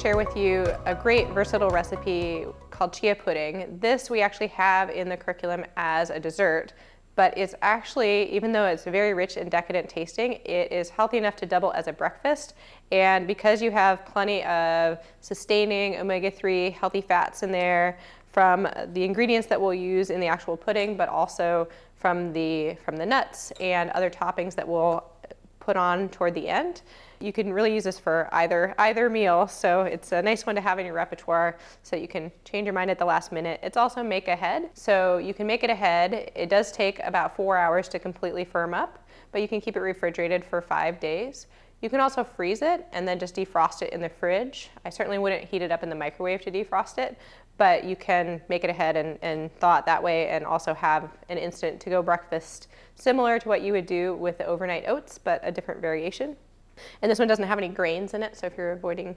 share with you a great versatile recipe called chia pudding. This we actually have in the curriculum as a dessert, but it's actually, even though it's very rich and decadent tasting, it is healthy enough to double as a breakfast. And because you have plenty of sustaining omega-3 healthy fats in there from the ingredients that we'll use in the actual pudding, but also from the nuts and other toppings that we'll put on toward the end, you can really use this for either meal. So it's a nice one to have in your repertoire so you can change your mind at the last minute. It's also make ahead, so you can make it ahead. It does take about 4 hours to completely firm up, but you can keep it refrigerated for 5 days. You can also freeze it and then just defrost it in the fridge. I certainly wouldn't heat it up in the microwave to defrost it, but you can make it ahead and thaw it that way, and also have an instant to-go breakfast similar to what you would do with the overnight oats, but a different variation. And this one doesn't have any grains in it, so if you're avoiding,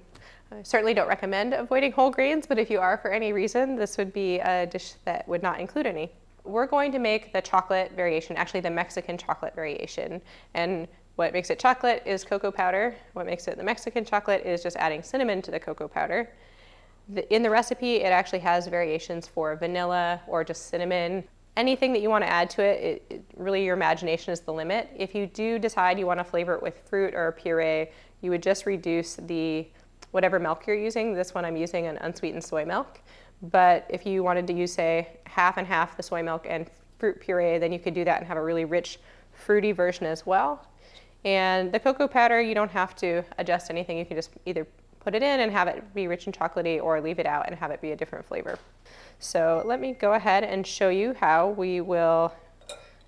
I certainly don't recommend avoiding whole grains, but if you are for any reason, this would be a dish that would not include any. We're going to make the chocolate variation, actually the Mexican chocolate variation. And what makes it chocolate is cocoa powder. What makes it the Mexican chocolate is just adding cinnamon to the cocoa powder. In the recipe, it actually has variations for vanilla or just cinnamon. Anything that you want to add to it, really your imagination is the limit. If you do decide you want to flavor it with fruit or a puree, you would just reduce the whatever milk you're using. This one I'm using an unsweetened soy milk. But if you wanted to use, say, half and half the soy milk and fruit puree, then you could do that and have a really rich, fruity version as well. And the cocoa powder, you don't have to adjust anything. You can just either put it in and have it be rich and chocolatey, or leave it out and have it be a different flavor. So let me go ahead and show you how we will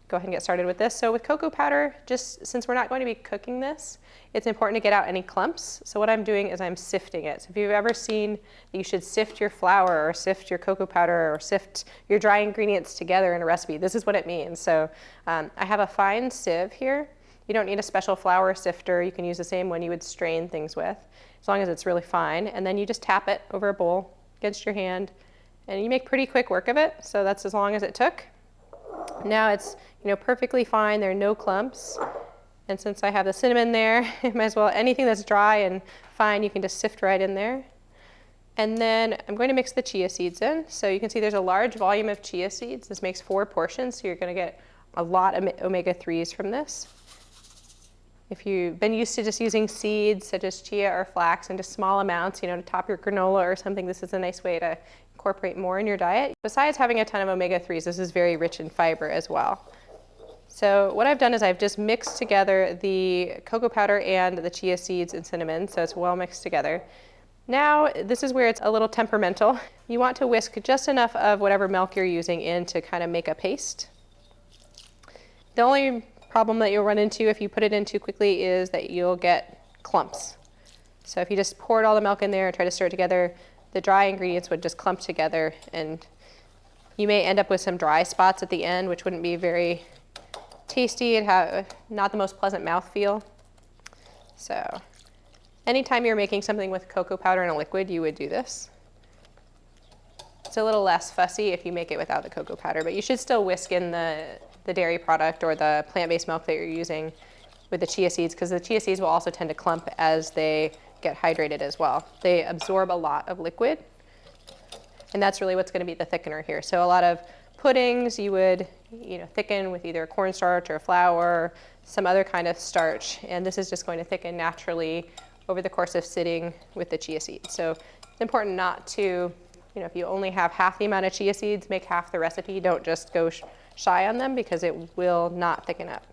go ahead and get started with this. So with cocoa powder, just since we're not going to be cooking this, it's important to get out any clumps. So what I'm doing is I'm sifting it. So if you've ever seen that you should sift your flour or sift your cocoa powder or sift your dry ingredients together in a recipe, this is what it means. So I have a fine sieve here. You don't need a special flour sifter. You can use the same one you would strain things with, as long as it's really fine. And then you just tap it over a bowl against your hand, and you make pretty quick work of it. So that's as long as it took. Now it's perfectly fine. There are no clumps. And since I have the cinnamon there, I might as well, anything that's dry and fine, you can just sift right in there. And then I'm going to mix the chia seeds in. So you can see there's a large volume of chia seeds. This makes 4 portions, so you're going to get a lot of omega-3s from this. If you've been used to just using seeds such as chia or flax in just small amounts, to top your granola or something, this is a nice way to incorporate more in your diet. Besides having a ton of omega-3s, this is very rich in fiber as well. So what I've done is I've just mixed together the cocoa powder and the chia seeds and cinnamon, so it's well mixed together. Now, this is where it's a little temperamental. You want to whisk just enough of whatever milk you're using in to kind of make a paste. The only problem that you'll run into if you put it in too quickly is that you'll get clumps. So if you just poured all the milk in there and try to stir it together, the dry ingredients would just clump together, and you may end up with some dry spots at the end, which wouldn't be very tasty. It'd have not the most pleasant mouthfeel. So anytime you're making something with cocoa powder in a liquid, you would do this. It's a little less fussy if you make it without the cocoa powder, but you should still whisk in the dairy product or the plant-based milk that you're using with the chia seeds, because the chia seeds will also tend to clump as they get hydrated as well. They absorb a lot of liquid, and that's really what's going to be the thickener here. So a lot of puddings you would thicken with either cornstarch or flour, some other kind of starch, and this is just going to thicken naturally over the course of sitting with the chia seeds. So it's important not to, if you only have half the amount of chia seeds, make half the recipe. Don't just go shy on them, because it will not thicken up.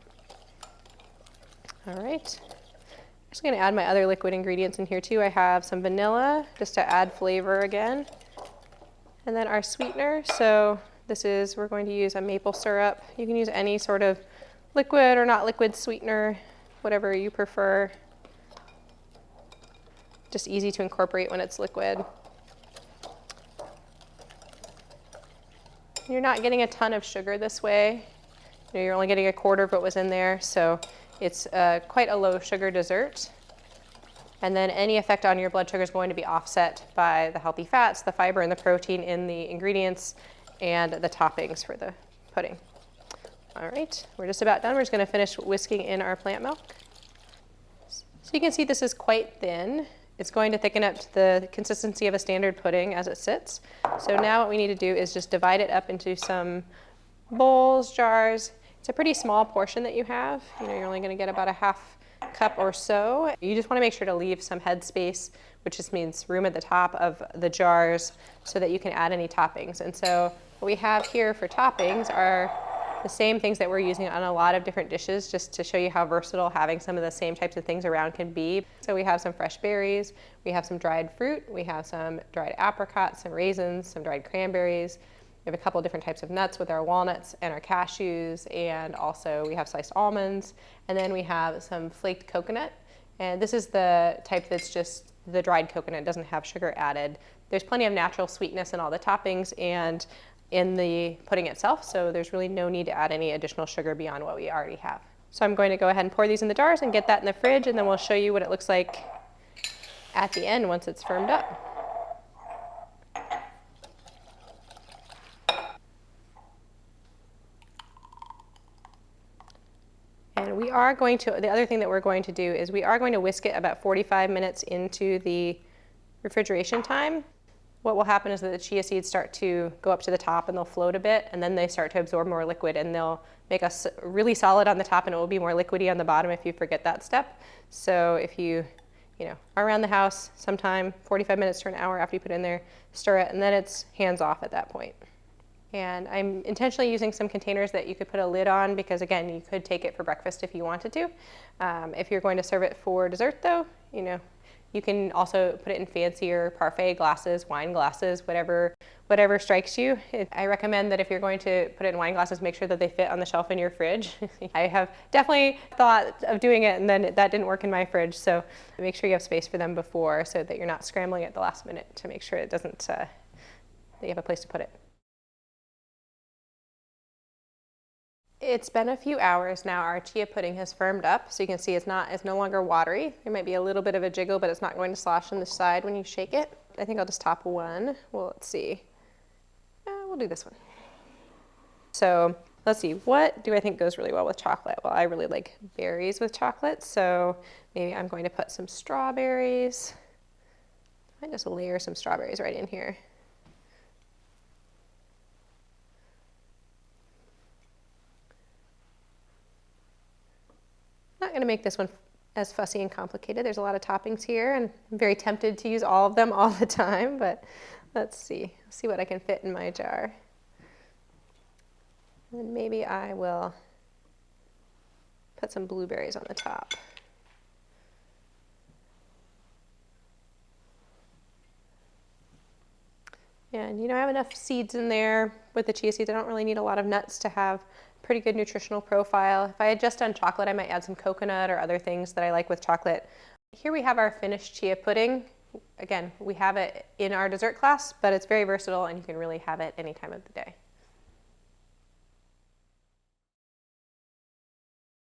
All right. I'm just going to add my other liquid ingredients in here too. I have some vanilla just to add flavor again. And then our sweetener. So we're going to use a maple syrup. You can use any sort of liquid or not liquid sweetener, whatever you prefer. Just easy to incorporate when it's liquid. You're not getting a ton of sugar this way. You're only getting a quarter of what was in there, so it's quite a low sugar dessert. And then any effect on your blood sugar is going to be offset by the healthy fats, the fiber, and the protein in the ingredients, and the toppings for the pudding. All right, we're just about done. We're just going to finish whisking in our plant milk. So you can see this is quite thin. It's going to thicken up to the consistency of a standard pudding as it sits. So now what we need to do is just divide it up into some bowls, jars. It's a pretty small portion that you have. You know, you're only going to get about a half cup or so. You just want to make sure to leave some head space, which just means room at the top of the jars so that you can add any toppings. And so what we have here for toppings are the same things that we're using on a lot of different dishes, just to show you how versatile having some of the same types of things around can be. So we have some fresh berries, we have some dried fruit, we have some dried apricots, some raisins, some dried cranberries. We have a couple different types of nuts with our walnuts and our cashews, and also we have sliced almonds, and then we have some flaked coconut. And this is the type that's just the dried coconut, doesn't have sugar added. There's plenty of natural sweetness in all the toppings and in the pudding itself, so there's really no need to add any additional sugar beyond what we already have. So I'm going to go ahead and pour these in the jars and get that in the fridge, and then we'll show you what it looks like at the end once it's firmed up. And we are going to, the other thing that we're going to do is we are going to whisk it about 45 minutes into the refrigeration time. What will happen is that the chia seeds start to go up to the top and they'll float a bit, and then they start to absorb more liquid, and they'll make us really solid on the top, and it will be more liquidy on the bottom if you forget that step. So if you are around the house sometime, 45 minutes to an hour after you put it in there, stir it, and then it's hands off at that point. And I'm intentionally using some containers that you could put a lid on because, again, you could take it for breakfast if you wanted to. If you're going to serve it for dessert, though, you can also put it in fancier parfait glasses, wine glasses, whatever strikes you. I recommend that if you're going to put it in wine glasses, make sure that they fit on the shelf in your fridge. I have definitely thought of doing it, and then that didn't work in my fridge. So make sure you have space for them before, so that you're not scrambling at the last minute to make sure it doesn't, that you have a place to put it. It's been a few hours now. Our chia pudding has firmed up, so you can see it's no longer watery. There might be a little bit of a jiggle, but it's not going to slosh on the side when you shake it. I think I'll just top one. Well, let's see. We'll do this one. So let's see, what do I think goes really well with chocolate? Well, I really like berries with chocolate, so maybe I'm going to put some strawberries. I might just layer some strawberries right in here. Not going to make this one as fussy and complicated. There's a lot of toppings here, and I'm very tempted to use all of them all the time, but let's see what I can fit in my jar. And maybe I will put some blueberries on the top. And I have enough seeds in there with the chia seeds. I don't really need a lot of nuts to have pretty good nutritional profile. If I had just done chocolate, I might add some coconut or other things that I like with chocolate. Here we have our finished chia pudding. Again, we have it in our dessert class, but it's very versatile, and you can really have it any time of the day.